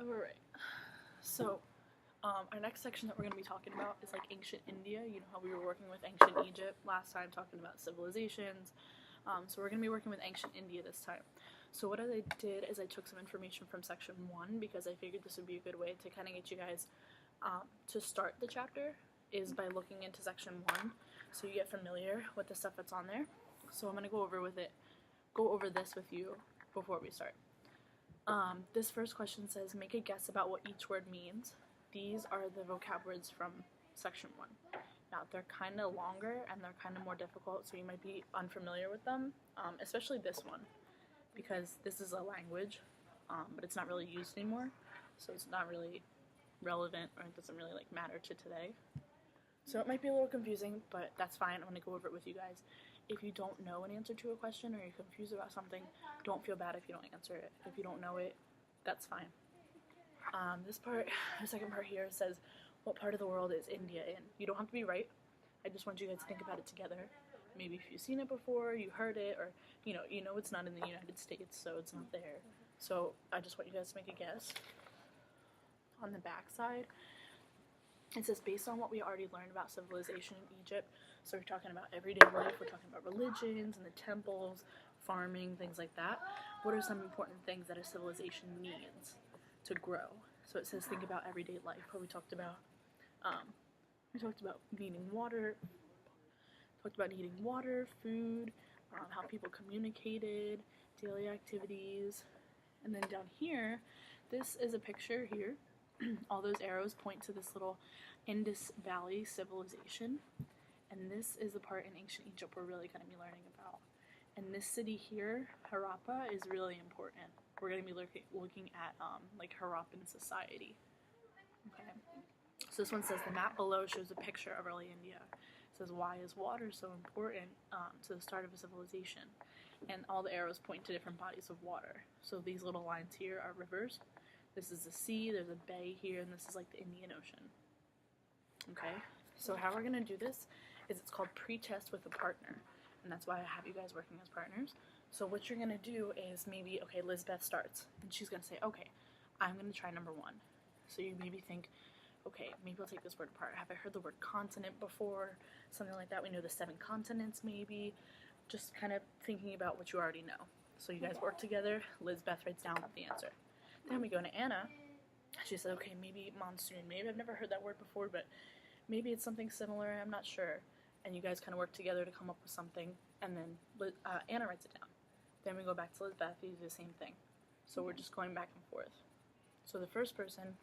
Alright, so our next section that we're going to be talking about is like ancient India. You know how we were working with ancient Egypt last time, talking about civilizations. So we're going to be working with ancient India this time. So what I did is I took some information from section 1 because I figured this would be a good way to kind of get you guys to start the chapter is by looking into section 1 so you get familiar with the stuff that's on there. So I'm going to go over this with you before we start. This first question says, make a guess about what each word means. These are the vocab words from section 1. Now, they're kind of longer and they're kind of more difficult, so you might be unfamiliar with them, especially this one, because this is a language, but it's not really used anymore, so it's not really relevant, or it doesn't really matter to today. So it might be a little confusing, but that's fine. I'm going to go over it with you guys. If you don't know an answer to a question or you're confused about something, don't feel bad if you don't answer it. If you don't know it, that's fine. The second part here says, what part of the world is India in? You don't have to be right. I just want you guys to think about it together. Maybe if you've seen it before, you heard it, or you know it's not in the United States, so it's not there. So I just want you guys to make a guess. On the back side, it says, based on what we already learned about civilization in Egypt, so we're talking about everyday life, we're talking about religions and the temples, farming, things like that. What are some important things that a civilization needs to grow? So it says, think about everyday life, where we talked about needing water, food, how people communicated, daily activities, and then down here, this is a picture here. All those arrows point to this little Indus Valley civilization, and this is the part in ancient Egypt we're really going to be learning about. And this city here, Harappa, is really important. We're going to be looking at Harappan society. Okay. So this one says, the map below shows a picture of early India. It says, why is water so important to the start of a civilization? And all the arrows point to different bodies of water. So these little lines here are rivers. This is the sea, there's a bay here, and this is like the Indian Ocean. Okay, so how we're going to do this is it's called pre-test with a partner, and that's why I have you guys working as partners. So what you're going to do is maybe, okay, Lizbeth starts, and she's going to say, okay, I'm going to try number 1. So you maybe think, okay, maybe I'll take this word apart. Have I heard the word continent before? Something like that. We know the 7 continents maybe. Just kind of thinking about what you already know. So you guys work together. Lizbeth writes down the answer. Then we go to Anna. She said, okay, maybe monsoon. Maybe I've never heard that word before, but maybe it's something similar. I'm not sure. And you guys kind of work together to come up with something. And then Anna writes it down. Then we go back to Lizbeth. We do the same thing. So we're just going back and forth. So the first person